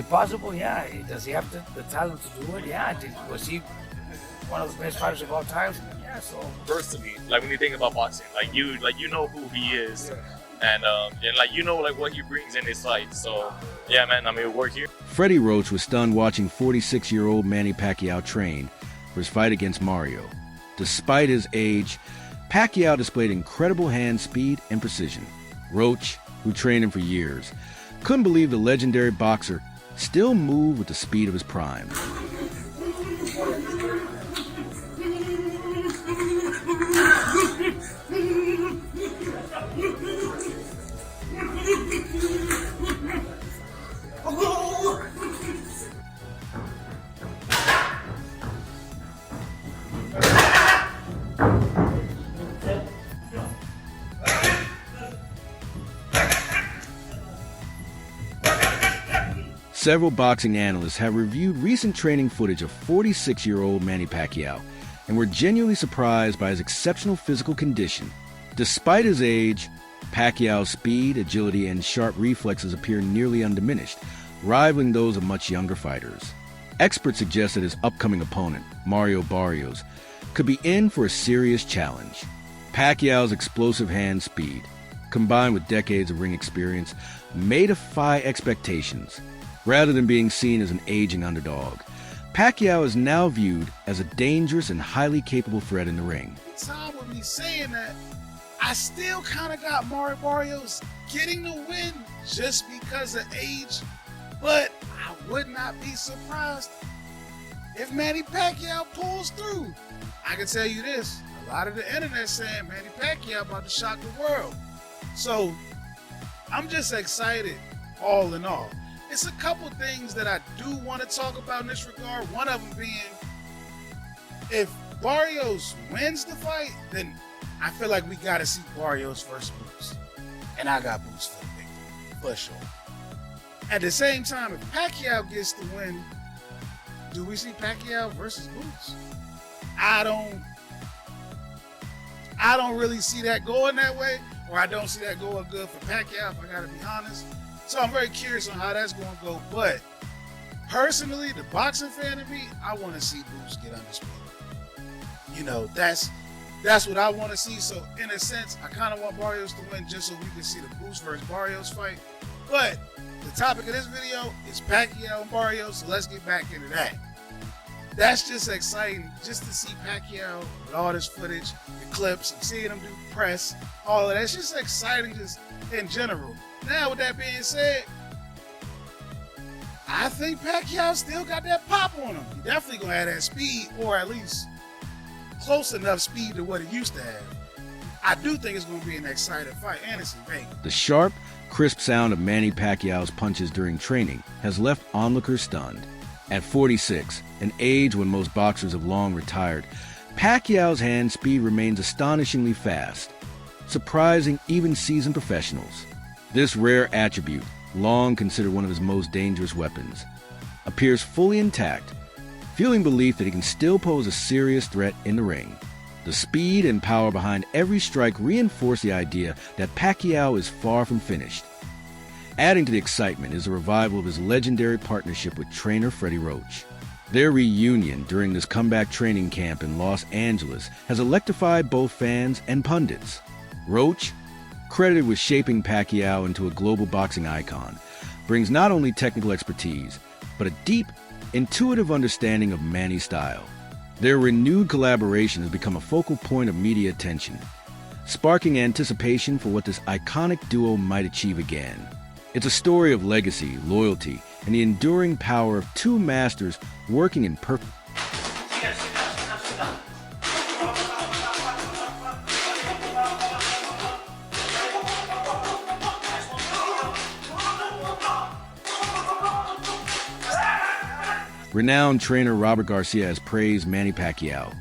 it possible? Yeah. Does he have the talent to do it? Yeah. Was he one of the best fighters of all time? Yeah. So personally, like when you think about boxing, like you know who he is, and like you know like what he brings in his fight. So yeah, man, I mean, we're here. Freddie Roach was stunned watching 46-year-old Manny Pacquiao train for his fight against Mario. Despite his age, Pacquiao displayed incredible hand speed and precision. Roach, who trained him for years, couldn't believe the legendary boxer still moved with the speed of his prime. Several boxing analysts have reviewed recent training footage of 46-year-old Manny Pacquiao and were genuinely surprised by his exceptional physical condition. Despite his age, Pacquiao's speed, agility, and sharp reflexes appear nearly undiminished, rivaling those of much younger fighters. Experts suggest that his upcoming opponent, Mario Barrios, could be in for a serious challenge. Pacquiao's explosive hand speed, combined with decades of ring experience, may defy expectations. Rather than being seen as an aging underdog, Pacquiao is now viewed as a dangerous and highly capable threat in the ring. Time with me saying that, I still kind of got Mario Barrios getting the win just because of age, but I would not be surprised if Manny Pacquiao pulls through. I can tell you this, a lot of the internet saying Manny Pacquiao about to shock the world. So I'm just excited all in all. It's a couple things that I do want to talk about in this regard. One of them being, if Barrios wins the fight, then I feel like we got to see Barrios versus Boots. And I got Boots for the victory, for sure. At the same time, if Pacquiao gets the win, do we see Pacquiao versus Boots? I don't really see that going that way, or I don't see that going good for Pacquiao, if I got to be honest. So I'm very curious on how that's going to go. But personally, the boxing fan of me, I want to see Boots get undisputed. You know, that's what I want to see. So in a sense, I kind of want Barrios to win just so we can see the Boots versus Barrios fight. But the topic of this video is Pacquiao and Barrios, so let's get back into that. That's just exciting, just to see Pacquiao with all this footage, the clips, and seeing him do press, all of that. It's just exciting just in general. Now, with that being said, I think Pacquiao still got that pop on him. He definitely gonna have that speed, or at least close enough speed to what he used to have. I do think it's gonna be an exciting fight, and it's in Vegas. The sharp, crisp sound of Manny Pacquiao's punches during training has left onlookers stunned. At 46, an age when most boxers have long retired, Pacquiao's hand speed remains astonishingly fast, surprising even seasoned professionals. This rare attribute, long considered one of his most dangerous weapons, appears fully intact, fueling belief that he can still pose a serious threat in the ring. The speed and power behind every strike reinforce the idea that Pacquiao is far from finished. Adding to the excitement is the revival of his legendary partnership with trainer Freddie Roach. Their reunion during this comeback training camp in Los Angeles has electrified both fans and pundits. Roach, credited with shaping Pacquiao into a global boxing icon, brings not only technical expertise, but a deep, intuitive understanding of Manny's style. Their renewed collaboration has become a focal point of media attention, sparking anticipation for what this iconic duo might achieve again. It's a story of legacy, loyalty, and the enduring power of two masters working in perfect... Renowned trainer Robert Garcia has praised Manny Pacquiao,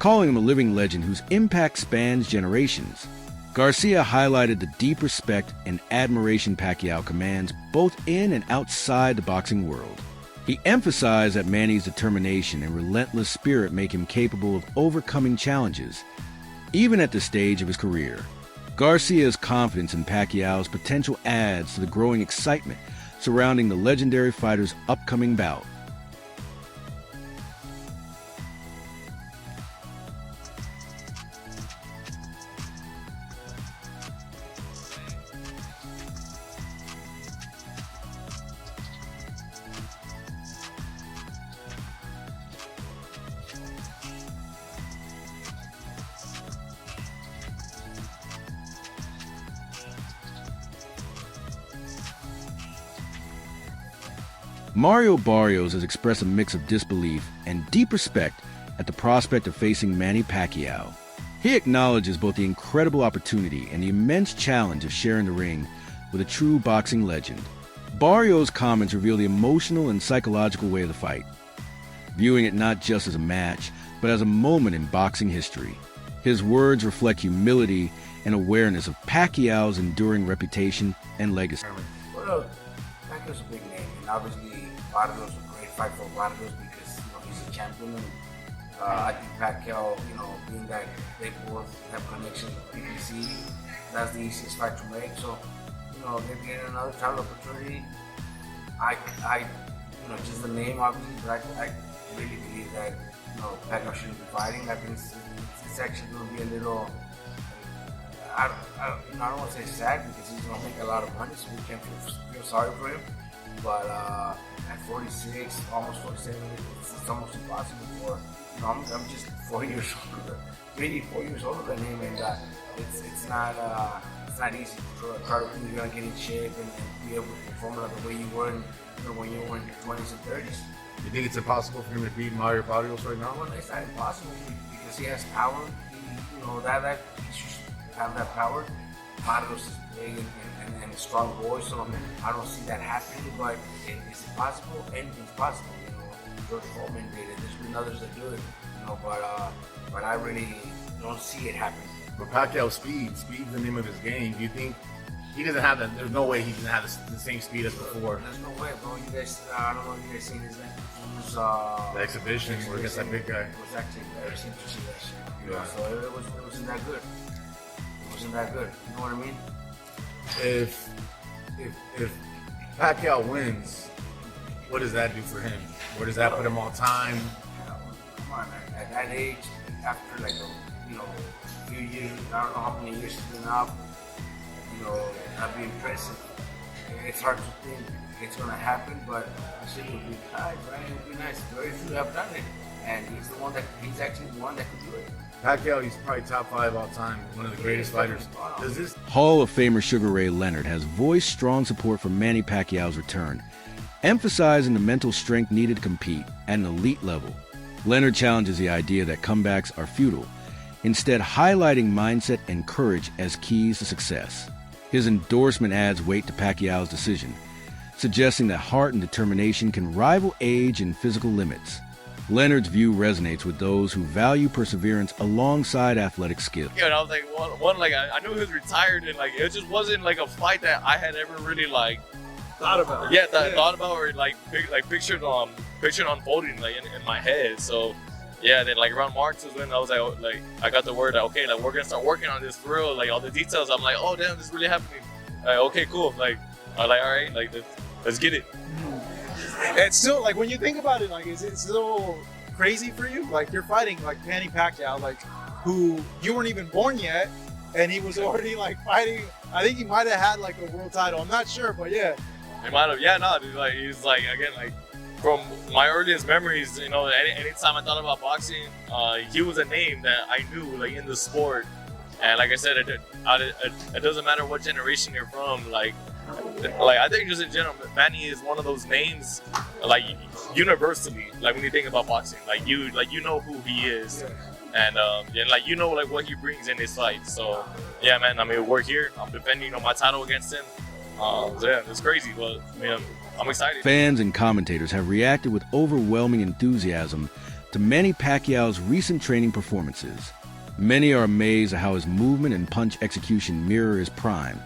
calling him a living legend whose impact spans generations. Garcia highlighted the deep respect and admiration Pacquiao commands both in and outside the boxing world. He emphasized that Manny's determination and relentless spirit make him capable of overcoming challenges, even at this stage of his career. Garcia's confidence in Pacquiao's potential adds to the growing excitement surrounding the legendary fighter's upcoming bout. Mario Barrios has expressed a mix of disbelief and deep respect at the prospect of facing Manny Pacquiao. He acknowledges both the incredible opportunity and the immense challenge of sharing the ring with a true boxing legend. Barrios' comments reveal the emotional and psychological way of the fight, viewing it not just as a match, but as a moment in boxing history. His words reflect humility and awareness of Pacquiao's enduring reputation and legacy. Well, Pacquiao's a big name, and obviously Barrios a great fight for Barrios because he's a champion. And, I think Pacquiao, being that they both have connections with PBC, that's the easiest fight to make. So, they're getting another title opportunity. I just the name obviously, but I really believe that Pacquiao shouldn't be fighting. I think it's actually going to be a little. I don't want to say sad because he's going to make a lot of money, so we can't feel sorry for him. But at 46, almost 47, it's almost impossible for. I'm just 4 years older, maybe 4 years older than him, and it's not easy to try to think you're gonna get in shape and be able to perform like the way you were when you were in your 20s and 30s. You think it's impossible for him to beat Mario Barrios right now? Well, it's not impossible because he has power. That he should have that power. Barrios is big and a strong boy, so I don't see that happening. But it's possible. Anything's possible. George Foreman did it. There's been others that do it. But I really don't see it happening. But Pacquiao's speed's the name of his game. Do you think he doesn't have that? There's no way he doesn't have the same speed as before. There's no way, bro. You guys, I don't know if you guys seen his the exhibition where against that big guy. It was actually embarrassing to see that shit. Yeah. So it wasn't that good. It wasn't that good. You know what I mean? If Pacquiao wins, what does that do for him? Where does that put him all time? Come on, at that age, after a few years, I don't know how many years he's been out, that'd be impressive. It's hard to think it's gonna happen, but I think it would be nice, right? It would be nice. Very few have done it, and he's actually the one that could do it. Pacquiao, he's probably top 5 all time, one of the greatest fighters. Does this Hall of Famer Sugar Ray Leonard has voiced strong support for Manny Pacquiao's return, emphasizing the mental strength needed to compete at an elite level. Leonard challenges the idea that comebacks are futile, instead highlighting mindset and courage as keys to success. His endorsement adds weight to Pacquiao's decision, suggesting that heart and determination can rival age and physical limits. Leonard's view resonates with those who value perseverance alongside athletic skill. Yeah, and I was like, I knew he was retired, and it just wasn't like a fight that I had ever really thought about? Yeah, thought about or pictured unfolding in my head. So yeah, then around March is when I was I got the word that okay, we're gonna start working on this for real. All the details. I'm like, oh damn, this is really happening. Okay, cool. I'm all right, let's get it. It's still when you think about it, is it still crazy for you? You're fighting Manny Pacquiao, who you weren't even born yet, and he was already fighting. I think he might have had a world title. I'm not sure, but yeah. He might have. Yeah, no, dude. He's again from my earliest memories. Anytime I thought about boxing, he was a name that I knew in the sport. And like I said, it doesn't matter what generation you're from. I think just in general, Manny is one of those names, universally. When you think about boxing, you know who he is, and what he brings in his fight. So yeah, man. We're here. I'm defending my title against him. So yeah, it's crazy, but I'm excited. Fans and commentators have reacted with overwhelming enthusiasm to Manny Pacquiao's recent training performances. Many are amazed at how his movement and punch execution mirror his prime,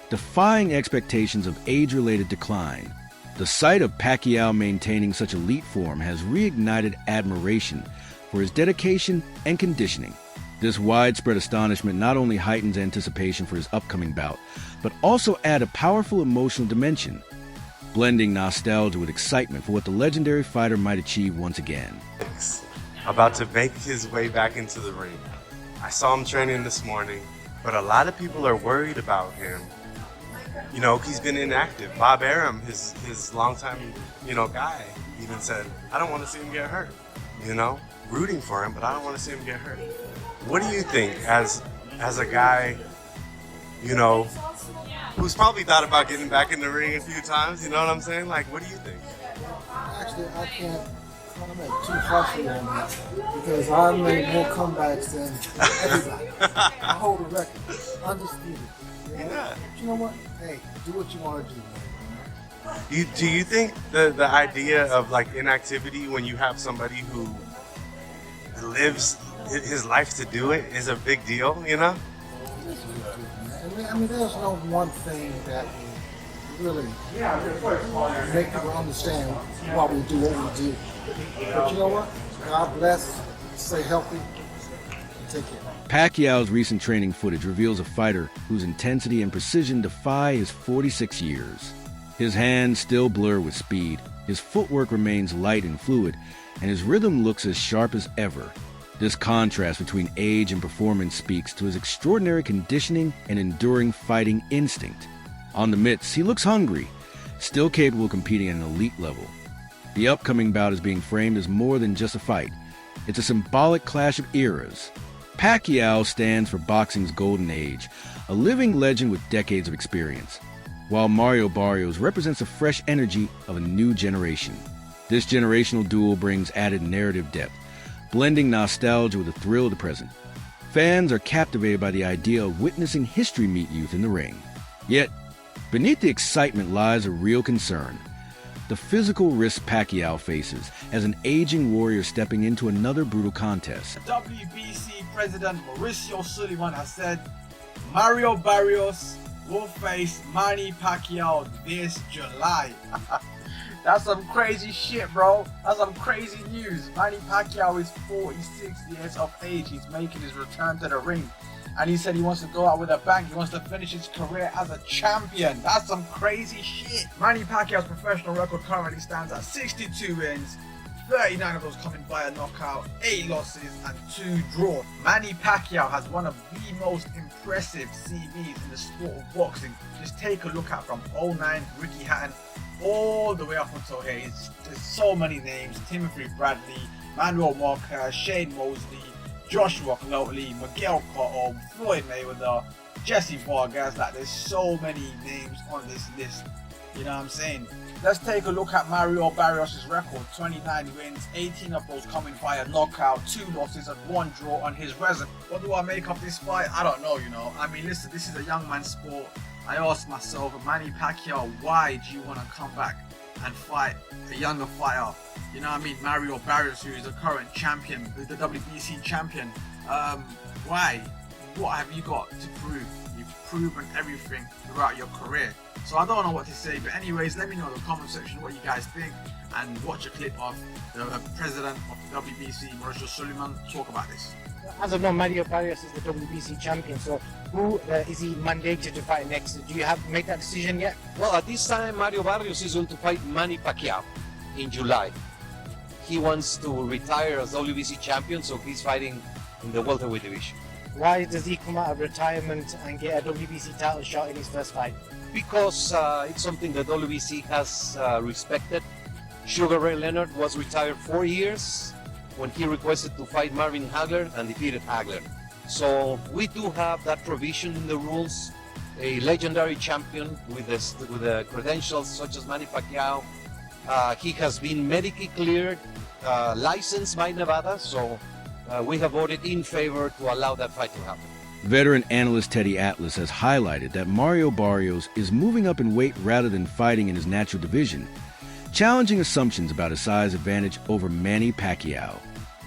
defying expectations of age-related decline. The sight of Pacquiao maintaining such elite form has reignited admiration for his dedication and conditioning. This widespread astonishment not only heightens anticipation for his upcoming bout, but also adds a powerful emotional dimension. blending nostalgia with excitement for what the legendary fighter might achieve once again. About to make his way back into the ring. I saw him training this morning, but a lot of people are worried about him. You know, he's been inactive. Bob Arum, his longtime, guy, even said, I don't want to see him get hurt. Rooting for him, but I don't want to see him get hurt. What do you think as a guy, who's probably thought about getting back in the ring a few times, you know what I'm saying? Like, what do you think? Actually, I can't comment too harshly on that because I made more comebacks than everybody. I hold a record, undisputed. Yeah. But you know what? Hey, do what you want to do, man. Do you think the idea of like inactivity when you have somebody who lives his life to do it is a big deal, I mean, there's no one thing that will really make people understand why we do what we do. But you know what? God bless, stay healthy, and take care. Pacquiao's recent training footage reveals a fighter whose intensity and precision defy his 46 years. His hands still blur with speed, his footwork remains light and fluid, and his rhythm looks as sharp as ever. This contrast between age and performance speaks to his extraordinary conditioning and enduring fighting instinct. On the mitts, he looks hungry, still capable of competing at an elite level. The upcoming bout is being framed as more than just a fight. It's a symbolic clash of eras. Pacquiao stands for boxing's golden age, a living legend with decades of experience, while Mario Barrios represents the fresh energy of a new generation. This generational duel brings added narrative depth, blending nostalgia with the thrill of the present. Fans are captivated by the idea of witnessing history meet youth in the ring. Yet, beneath the excitement lies a real concern: the physical risk Pacquiao faces as an aging warrior stepping into another brutal contest. WBC President Mauricio Sullivan has said Mario Barrios will face Manny Pacquiao this July. That's some crazy shit, bro. That's some crazy news. Manny Pacquiao is 46 years of age. He's making his return to the ring. And he said he wants to go out with a bang. He wants to finish his career as a champion. That's some crazy shit. Manny Pacquiao's professional record currently stands at 62 wins, 39 of those coming via knockout, 8 losses and 2 draws. Manny Pacquiao has one of the most impressive CVs in the sport of boxing. Just take a look at from 09, Ricky Hatton, all the way up until here. There's so many names: Timothy Bradley, Manuel Marquez, Shane Mosley, Joshua Cloteley, Miguel Cotto, Floyd Mayweather, Jesse Vargas. Like, there's so many names on this list. You know what I'm saying? Let's take a look at Mario Barrios' record. 29 wins, 18 of those coming via knockout, 2 losses and 1 draw on his resume. What do I make of this fight? I don't know, I mean, listen, this is a young man's sport. I asked myself, Manny Pacquiao, why do you want to come back and fight a younger fighter? You know what I mean? Mario Barrios, who is the current champion, the WBC champion. Why? What have you got to prove? You've proven everything throughout your career. So I don't know what to say, but anyways, let me know in the comment section what you guys think, and watch a clip of the president of the WBC, Mauricio Sullivan, talk about this. As of now, Mario Barrios is the WBC champion, so who is he mandated to fight next? Do you have made that decision yet? Well, at this time, Mario Barrios is going to fight Manny Pacquiao in July. He wants to retire as WBC champion, so he's fighting in the welterweight division. Why does he come out of retirement and get a WBC title shot in his first fight? Because it's something that WBC has respected. Sugar Ray Leonard was retired 4 years when he requested to fight Marvin Hagler and defeated Hagler. So we do have that provision in the rules. A legendary champion with the credentials such as Manny Pacquiao. He has been medically cleared, licensed by Nevada, so we have voted in favor to allow that fight to happen. Veteran analyst Teddy Atlas has highlighted that Mario Barrios is moving up in weight rather than fighting in his natural division, challenging assumptions about his size advantage over Manny Pacquiao.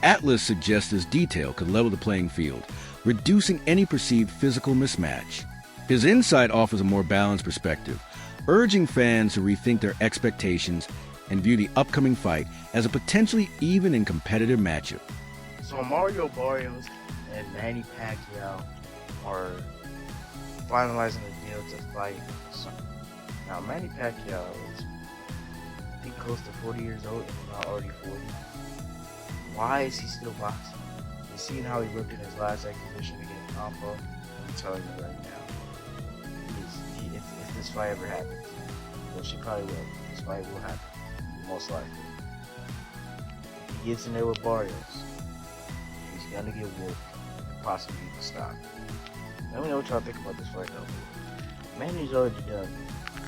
Atlas suggests this detail could level the playing field, reducing any perceived physical mismatch. His insight offers a more balanced perspective, urging fans to rethink their expectations and view the upcoming fight as a potentially even and competitive matchup. So Mario Barrios and Manny Pacquiao are finalizing the deal to fight. Now Manny Pacquiao is think close to 40 years old, if not already 40. Why is he still boxing? You seen how he looked in his last exhibition against Campo? I'm telling you right now. If this fight ever happens, which it probably will, this fight will happen, most likely. If he gets in there with Barrios, he's gonna get whooped and possibly even stopped. Let me know what y'all think about this fight though. Manny's already done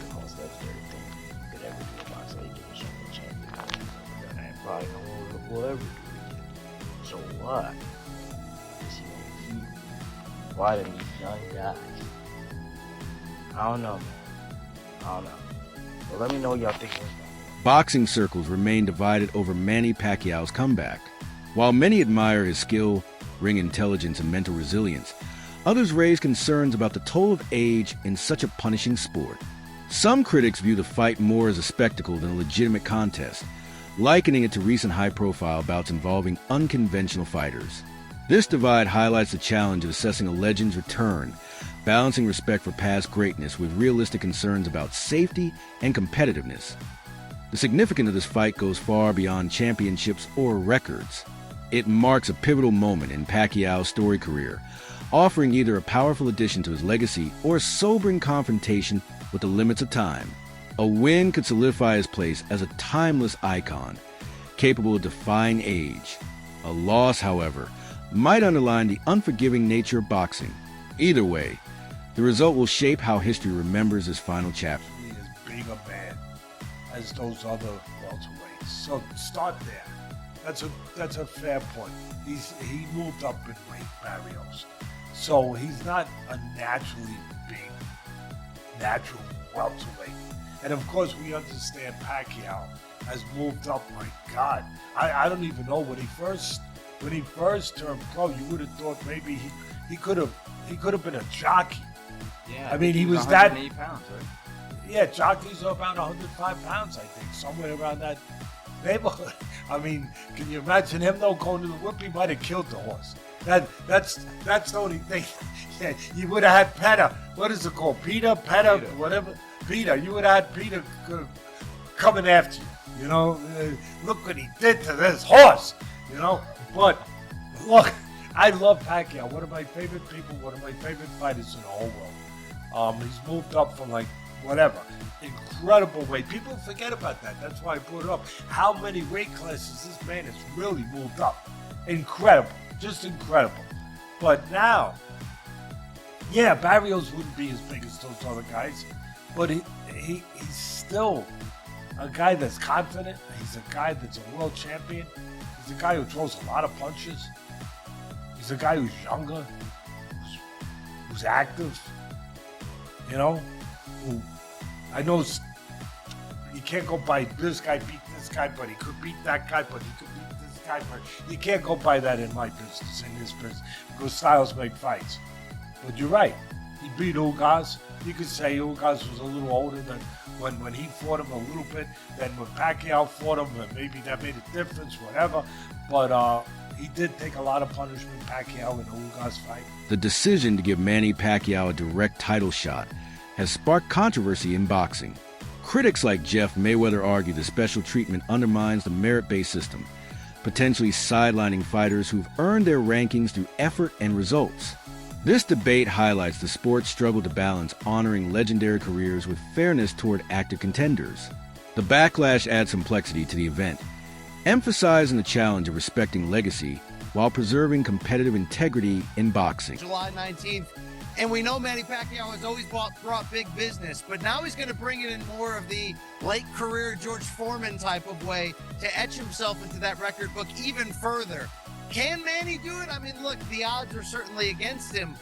the most legendary thing you could ever do in boxing. He could have the champion. And probably no one will ever do it again. So what? Is he gonna keep fighting these young guys? I don't know, man. I don't know. But let me know what y'all think. Boxing circles remain divided over Manny Pacquiao's comeback. While many admire his skill, ring intelligence, and mental resilience, others raise concerns about the toll of age in such a punishing sport. Some critics view the fight more as a spectacle than a legitimate contest, likening it to recent high-profile bouts involving unconventional fighters. This divide highlights the challenge of assessing a legend's return, balancing respect for past greatness with realistic concerns about safety and competitiveness. The significance of this fight goes far beyond championships or records. It marks a pivotal moment in Pacquiao's storied career, offering either a powerful addition to his legacy or a sobering confrontation with the limits of time. A win could solidify his place as a timeless icon, capable of defying age. A loss, however, might underline the unforgiving nature of boxing. Either way, the result will shape how history remembers his final chapter. As big a man as those other welterweights. So start there. That's a fair point. He moved up in weight, Barrios. So he's not a naturally big, natural welterweight. And of course we understand Pacquiao has moved up. My God, I don't even know when he first turned pro. You would have thought maybe he could have been a jockey. Yeah, I mean he was 180 pounds, right? Yeah, jockeys are about 105 pounds, I think, somewhere around that neighborhood. I mean, can you imagine him though going to the whip? He might have killed the horse. That's the only thing. Yeah, you would have had Petter. What is it called? Peter, whatever. Peter. You would have had Peter coming after you. You know, look what he did to this horse. You know, but look, I love Pacquiao. One of my favorite people. One of my favorite fighters in the whole world. He's moved up from like whatever. Incredible weight. People forget about that. That's why I brought it up. How many weight classes this man has really moved up. Incredible. Just incredible. But now, yeah, Barrios wouldn't be as big as those other guys, but he's still a guy that's confident. He's a guy that's a world champion. He's a guy who throws a lot of punches. He's a guy who's younger, who's active, you know, who I know you can't go by this guy beat this guy, but he could beat that guy, but he could beat this guy, but you can't go by that in my business, in this business, because styles make fights. But you're right. He beat Ugas. You could say Ugas was a little older than when he fought him a little bit than when Pacquiao fought him, and maybe that made a difference, whatever. But he did take a lot of punishment, Pacquiao, in the Ugas fight. The decision to give Manny Pacquiao a direct title shot has sparked controversy in boxing. Critics like Jeff Mayweather argue the special treatment undermines the merit-based system, potentially sidelining fighters who've earned their rankings through effort and results. This debate highlights the sport's struggle to balance honoring legendary careers with fairness toward active contenders. The backlash adds complexity to the event, emphasizing the challenge of respecting legacy while preserving competitive integrity in boxing. July 19th, and we know Manny Pacquiao has always brought big business, but now he's going to bring it in more of the late career George Foreman type of way to etch himself into that record book even further. Can Manny do it? I mean, look, the odds are certainly against him,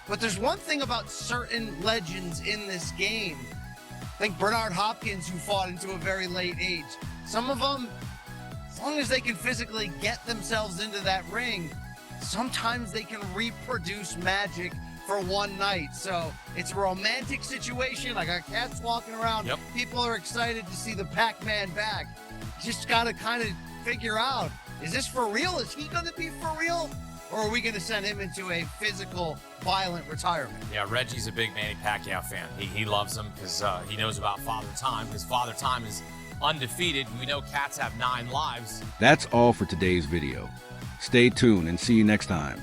but there's one thing about certain legends in this game. Think Bernard Hopkins, who fought into a very late age. Some of them, as long as they can physically get themselves into that ring, sometimes they can reproduce magic for one night. So it's a romantic situation. I got cats walking around. Yep. People are excited to see the Pac-Man back. Just got to kind of figure out, is this for real? Is he going to be for real? Or are we going to send him into a physical, violent retirement? Yeah, Reggie's a big Manny Pacquiao fan. He loves him because he knows about Father Time, because Father Time is undefeated. We know cats have 9 lives. That's all for today's video. Stay tuned and see you next time.